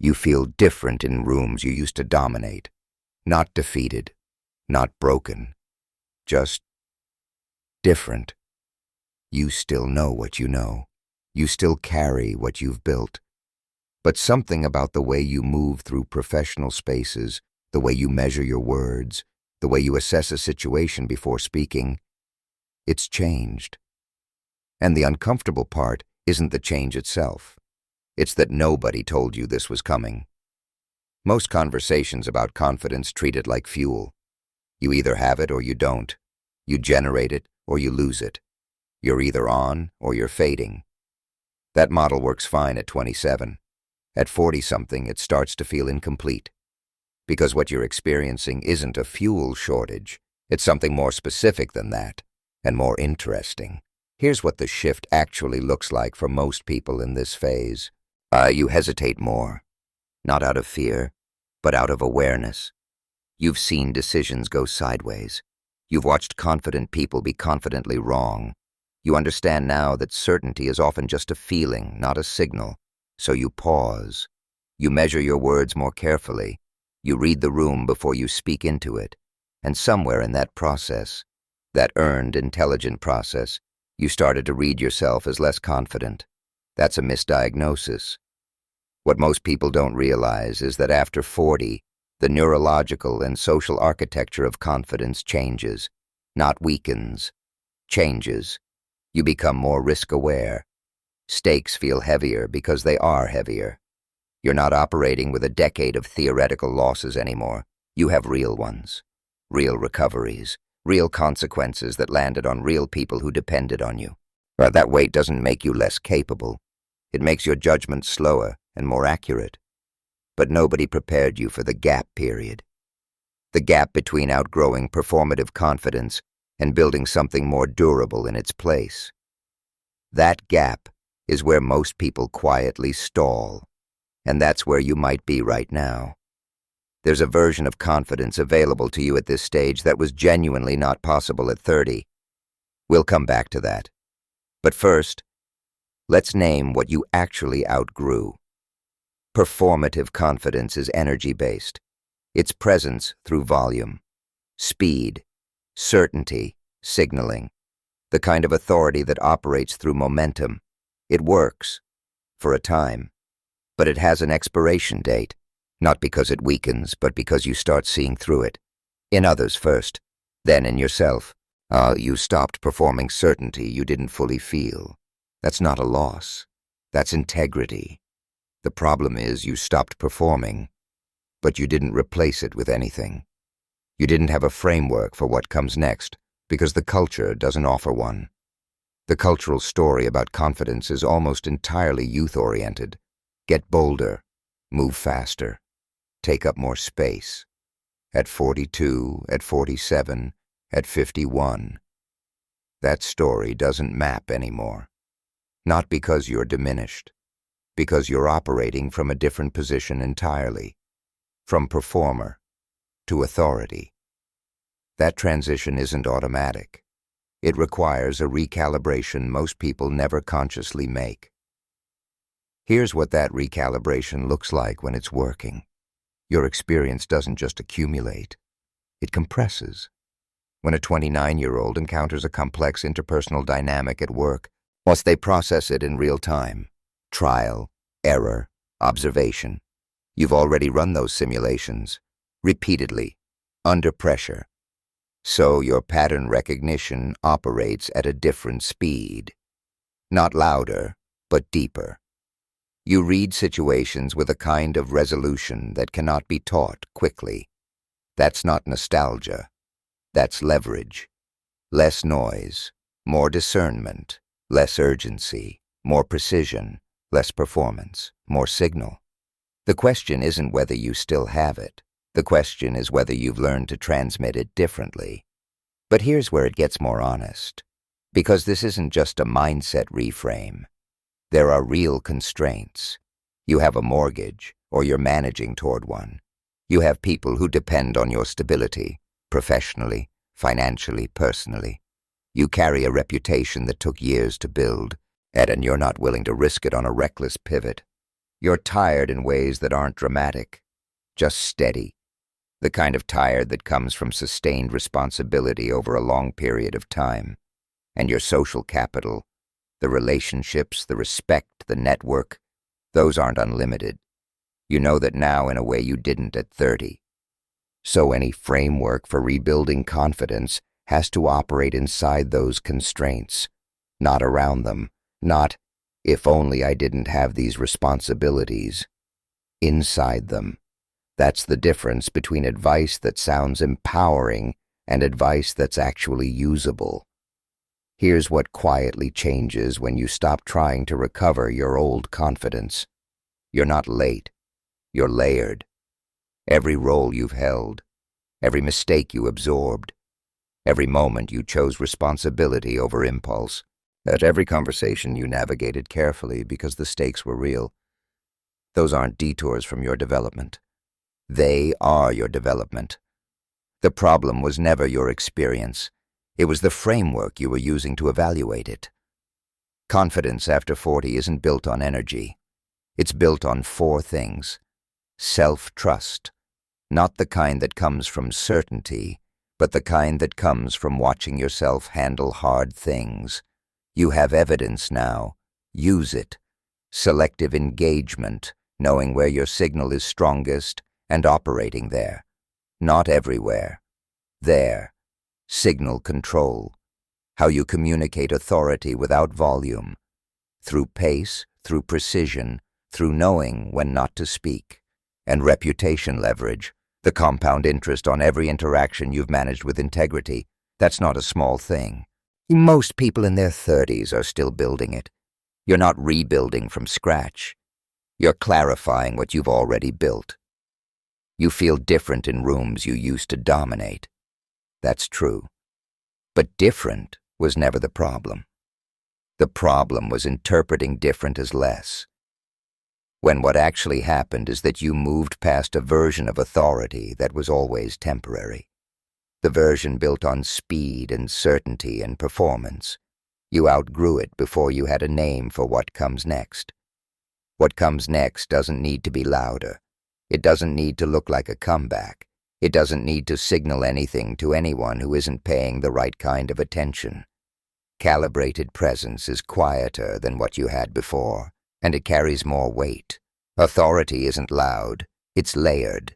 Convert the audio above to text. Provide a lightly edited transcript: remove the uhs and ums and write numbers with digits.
You feel different in rooms you used to dominate. Not defeated, not broken, just different. You still know what you know. You still carry what you've built. But something about the way you move through professional spaces, the way you measure your words, the way you assess a situation before speaking, it's changed. And the uncomfortable part isn't the change itself. It's that nobody told you this was coming. Most conversations about confidence treat it like fuel. You either have it or you don't. You generate it or you lose it. You're either on or you're fading. That model works fine at 27. At 40-something, it starts to feel incomplete. Because what you're experiencing isn't a fuel shortage. It's something more specific than that, and more interesting. Here's what the shift actually looks like for most people in this phase. You hesitate more. Not out of fear, but out of awareness. You've seen decisions go sideways. You've watched confident people be confidently wrong. You understand now that certainty is often just a feeling, not a signal. So you pause. You measure your words more carefully. You read the room before you speak into it. And somewhere in that process, that earned, intelligent process, you started to read yourself as less confident. That's a misdiagnosis. What most people don't realize is that after 40, the neurological and social architecture of confidence changes, not weakens, changes. You become more risk-aware. Stakes feel heavier because they are heavier. You're not operating with a decade of theoretical losses anymore. You have real ones, real recoveries, real consequences that landed on real people who depended on you. That weight doesn't make you less capable. It makes your judgment slower and more accurate. But nobody prepared you for the gap period. The gap between outgrowing performative confidence and building something more durable in its place. That gap is where most people quietly stall, and that's where you might be right now. There's a version of confidence available to you at this stage that was genuinely not possible at 30. We'll come back to that. But first, let's name what you actually outgrew. Performative confidence is energy-based. It's presence through volume, speed, certainty, signaling, the kind of authority that operates through momentum. It works, for a time, but it has an expiration date, not because it weakens, but because you start seeing through it. In others first, then in yourself. You stopped performing certainty you didn't fully feel. That's not a loss. That's integrity. The problem is you stopped performing, but you didn't replace it with anything. You didn't have a framework for what comes next, because the culture doesn't offer one. The cultural story about confidence is almost entirely youth-oriented. Get bolder, move faster, take up more space. At 42, at 47, at 51. That story doesn't map anymore. Not because you're diminished, because you're operating from a different position entirely, from performer to authority. That transition isn't automatic. It requires a recalibration most people never consciously make. Here's what that recalibration looks like when it's working. Your experience doesn't just accumulate, it compresses. When a 29-year-old encounters a complex interpersonal dynamic at work, once they process it in real time, trial, error, observation, you've already run those simulations, repeatedly, under pressure. So your pattern recognition operates at a different speed. Not louder, but deeper. You read situations with a kind of resolution that cannot be taught quickly. That's not nostalgia. That's leverage. Less noise, more discernment, less urgency, more precision, less performance, more signal. The question isn't whether you still have it. The question is whether you've learned to transmit it differently. But here's where it gets more honest. Because this isn't just a mindset reframe. There are real constraints. You have a mortgage, or you're managing toward one. You have people who depend on your stability, professionally, financially, personally. You carry a reputation that took years to build, and you're not willing to risk it on a reckless pivot. You're tired in ways that aren't dramatic, just steady. The kind of tired that comes from sustained responsibility over a long period of time. And your social capital, the relationships, the respect, the network, those aren't unlimited. You know that now in a way you didn't at 30. So any framework for rebuilding confidence has to operate inside those constraints, not around them, not, if only I didn't have these responsibilities, inside them. That's the difference between advice that sounds empowering and advice that's actually usable. Here's what quietly changes when you stop trying to recover your old confidence. You're not late. You're layered. Every role you've held, every mistake you absorbed, every moment you chose responsibility over impulse, at every conversation you navigated carefully because the stakes were real. Those aren't detours from your development. They are your development. The problem was never your experience. It was the framework you were using to evaluate it. Confidence after 40 isn't built on energy. It's built on 4 things. Self-trust, not the kind that comes from certainty, but the kind that comes from watching yourself handle hard things. You have evidence now. Use it. Selective engagement, knowing where your signal is strongest and operating there. Not everywhere. There. Signal control. How you communicate authority without volume. Through pace, through precision, through knowing when not to speak. And reputation leverage, the compound interest on every interaction you've managed with integrity. That's not a small thing. Most people in their 30s are still building it. You're not rebuilding from scratch. You're clarifying what you've already built. You feel different in rooms you used to dominate. That's true. But different was never the problem. The problem was interpreting different as less. When what actually happened is that you moved past a version of authority that was always temporary. The version built on speed and certainty and performance. You outgrew it before you had a name for what comes next. What comes next doesn't need to be louder. It doesn't need to look like a comeback. It doesn't need to signal anything to anyone who isn't paying the right kind of attention. Calibrated presence is quieter than what you had before, and it carries more weight. Authority isn't loud, it's layered.